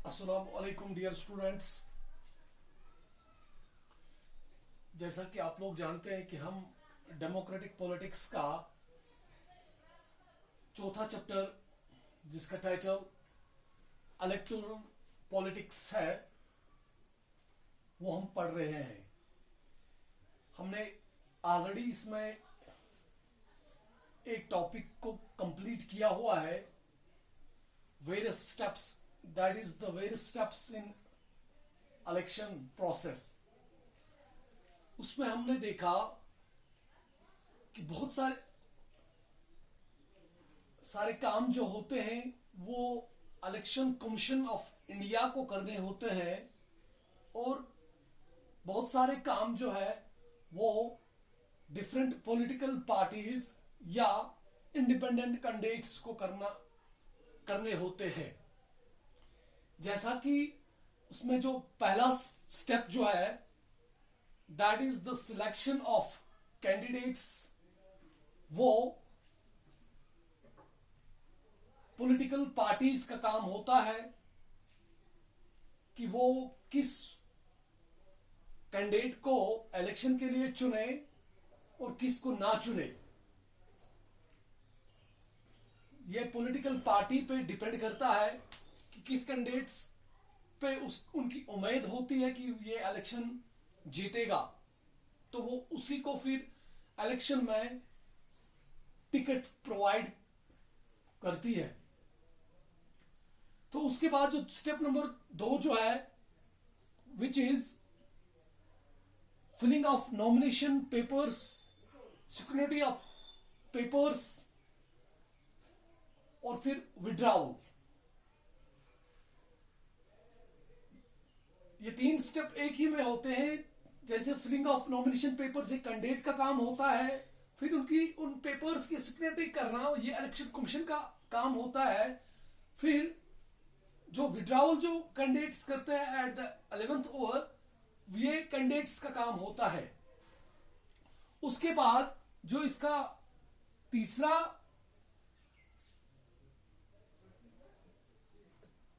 अस्सलाम वालेकुम dear students. जैसा कि आप लोग जानते हैं कि हम डेमोक्रेटिक पॉलिटिक्स का चौथा चैप्टर, जिसका टाइटल इलेक्टोरल पॉलिटिक्स है, वो हम पढ़ रहे हैं। हमने ऑलरेडी इसमें एक टॉपिक को कंप्लीट किया हुआ है, various steps, that is the various steps in election process. उसमें हमने देखा कि बहुत सारे काम जो होते हैं वो इलेक्शन कमीशन ऑफ इंडिया को करने होते हैं, और बहुत सारे काम जो है वो डिफरेंट पॉलिटिकल पार्टीज या इंडिपेंडेंट कैंडिडेट्स को करने होते हैं। जैसा कि उसमें जो पहला स्टेप जो है, that is the selection of candidates. वो पॉलिटिकल पार्टीज का काम होता है कि वो किस कैंडिडेट को इलेक्शन के लिए चुने और किस को ना चुने। ये पॉलिटिकल पार्टी पे डिपेंड करता है कि किस कैंडिडेट्स पे उनकी उम्मीद होती है कि ये इलेक्शन जीतेगा, तो वो उसी को फिर इलेक्शन में टिकट प्रोवाइड करती है। तो उसके बाद जो स्टेप नंबर 2 जो है, which is filling of nomination papers, security of papers, और फिर विड्रॉवल। ये 3 स्टेप एक ही में होते हैं। जैसे फिलिंग ऑफ नॉमिनेशन पेपर्स एक कैंडिडेट का काम होता है, फिर उन पेपर्स की सिक्योरिटी करना ये इलेक्शन कमीशन का काम होता है। फिर जो विड्रॉवल जो कैंडिडेट्स करते हैं एट द 11th ओवर, ये कैंडिडेट्स का काम होता है। उसके बाद जो इसका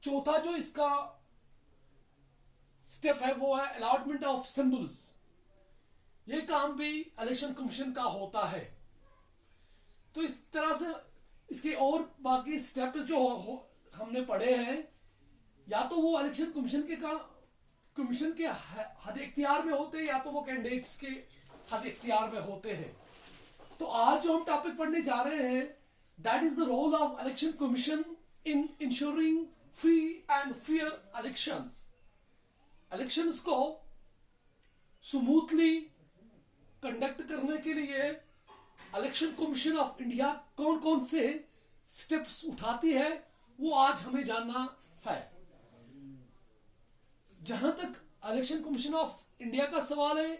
चौथा जो इसका स्टेप है वो है अलॉटमेंट ऑफ सिंबल्स। ये काम भी इलेक्शन कमीशन का होता है। तो इस तरह से इसके और बाकी स्टेप जो हमने पढ़े हैं, या तो वो इलेक्शन कमीशन के हद इख्तियार में होते हैं, या तो वो कैंडिडेट्स के हद इख्तियार में होते हैं। तो आज जो हम टॉपिक पढ़ने जा रहे हैं, that is the role of election commission in ensuring free and fair elections. Elections को स्मूथली कंडक्ट करने के लिए इलेक्शन कमीशन ऑफ इंडिया कौन कौन से स्टेप्स उठाती है, वो आज हमें जानना है। जहां तक इलेक्शन कमीशन ऑफ इंडिया का सवाल है,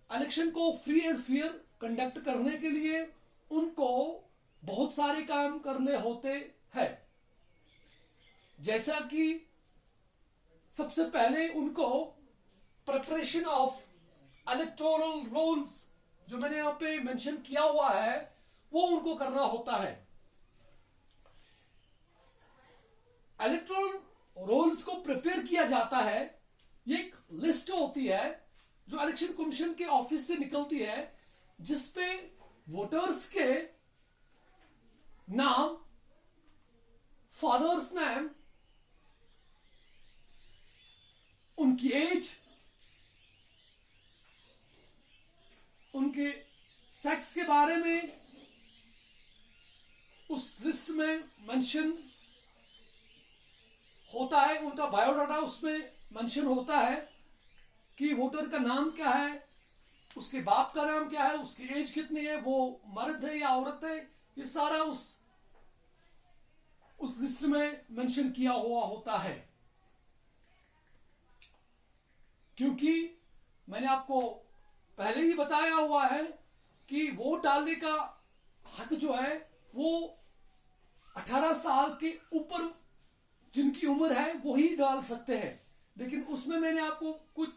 इलेक्शन को फ्री एंड फेयर कंडक्ट करने के लिए उनको बहुत सारे काम करने होते हैं। जैसा कि सबसे पहले उनको प्रिपरेशन ऑफ इलेक्टोरल रोल्स, जो मैंने यहां पे मेंशन किया हुआ है, वो उनको करना होता है। इलेक्टोरल रोल्स को प्रिपेयर किया जाता है। ये एक लिस्ट होती है जो इलेक्शन कमीशन के ऑफिस से निकलती है, जिसपे वोटर्स के नाम, फादर्स नेम, उनकी एज, उनके सेक्स के बारे में उस लिस्ट में मेंशन होता है। उनका बायोडाटा उसमें मेंशन होता है कि वोटर का नाम क्या है, उसके बाप का नाम क्या है, उसकी एज कितनी है, वो मर्द है या औरत है, ये सारा उस लिस्ट में मेंशन किया हुआ होता है। क्योंकि मैंने आपको पहले ही बताया हुआ है कि वोट डालने का हक जो है वो 18 साल के ऊपर जिनकी उम्र है वो ही डाल सकते हैं। लेकिन उसमें मैंने आपको कुछ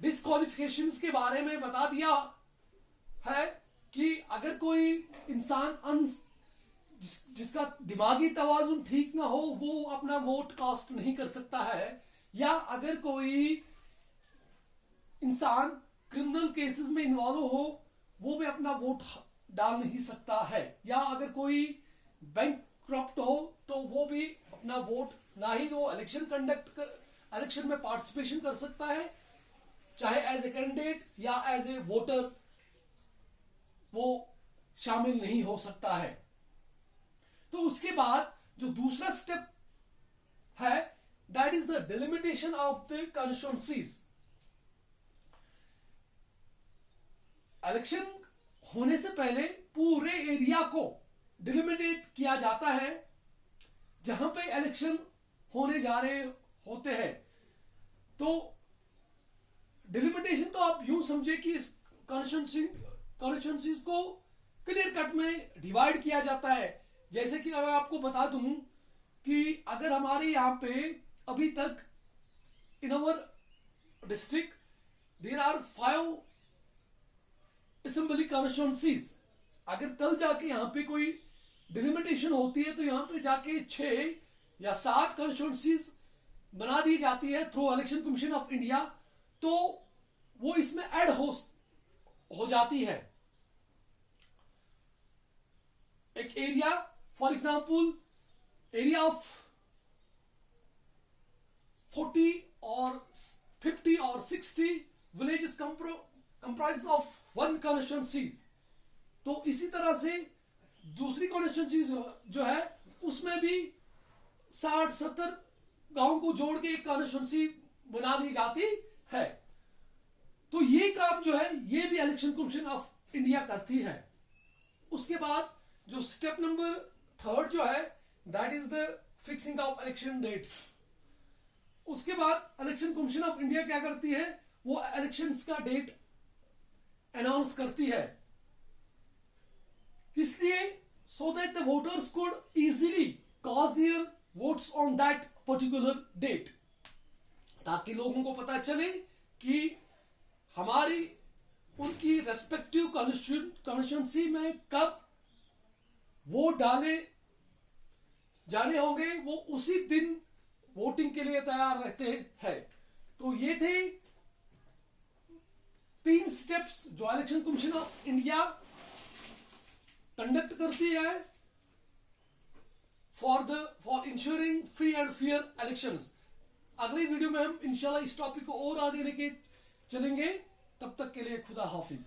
डिस्क्वालिफिकेशंस के बारे में बता दिया है कि अगर कोई इंसान जिसका दिमागी तवाजुन ठीक ना हो वो अपना वोट कास्ट नहीं कर सकता है, या अगर कोई इंसान क्रिमिनल केसेस में इन्वॉल्व हो वो भी अपना वोट डाल नहीं सकता है, या अगर कोई बैंक करप्ट हो तो वो भी अपना वोट, ना ही वो इलेक्शन में पार्टिसिपेशन कर सकता है, चाहे एज ए कैंडिडेट या एज ए वोटर वो शामिल नहीं हो सकता है। तो उसके बाद जो दूसरा स्टेप है, that is the delimitation of the constituencies. Election होने से पहले पूरे एरिया को डिलिमिटेट किया जाता है जहां पे इलेक्शन होने जा रहे होते हैं। तो डिलिमिटेशन तो आप यूं समझे कि कॉन्स्टिट्यूएंसीज को क्लियर कट में डिवाइड किया जाता है। जैसे कि मैं आपको बता दूं कि अगर हमारे यहां पे अभी तक in our district there are 5 assembly constituencies, अगर कल जाके यहां पे कोई डिलिमिटेशन होती है तो यहां पे जाके 6 या 7 कॉन्स्टिट्यूएंसीज बना दी जाती है through election commission of India, तो वो इसमें ऐड हो जाती है। एक area, for example area of 40 और 50 और 60 विलेजेस कंप्राइज ऑफ 1 कॉन्स्टिट्यूएंसी। तो इसी तरह से दूसरी कॉन्स्टिट्यूएंसी जो है उसमें भी 60-70 गांव को जोड़ के एक कॉन्स्टिट्यूएंसी बना दी जाती है। तो ये काम जो है ये भी इलेक्शन कमीशन ऑफ इंडिया करती है। उसके बाद जो स्टेप नंबर 3 जो है, that is the fixing of election dates. उसके बाद इलेक्शन कमीशन ऑफ इंडिया क्या करती है, वो इलेक्शंस का डेट अनाउंस करती है। इसलिए so that the voters could easily cast their votes on that particular date, ताकि लोगों को पता चले कि हमारी उनकी रेस्पेक्टिव कॉन्स्टिट्यूएंसी में कब वोट डाले जाने होंगे, वो उसी दिन वोटिंग के लिए तैयार रहते हैं। तो ये थे 3 स्टेप्स जो election commission of India conduct करती है for ensuring free and fair elections. अगली वीडियो में हम इंशाल्लाह इस टॉपिक को और आगे लेके चलेंगे। तब तक के लिए खुदा हाफिज।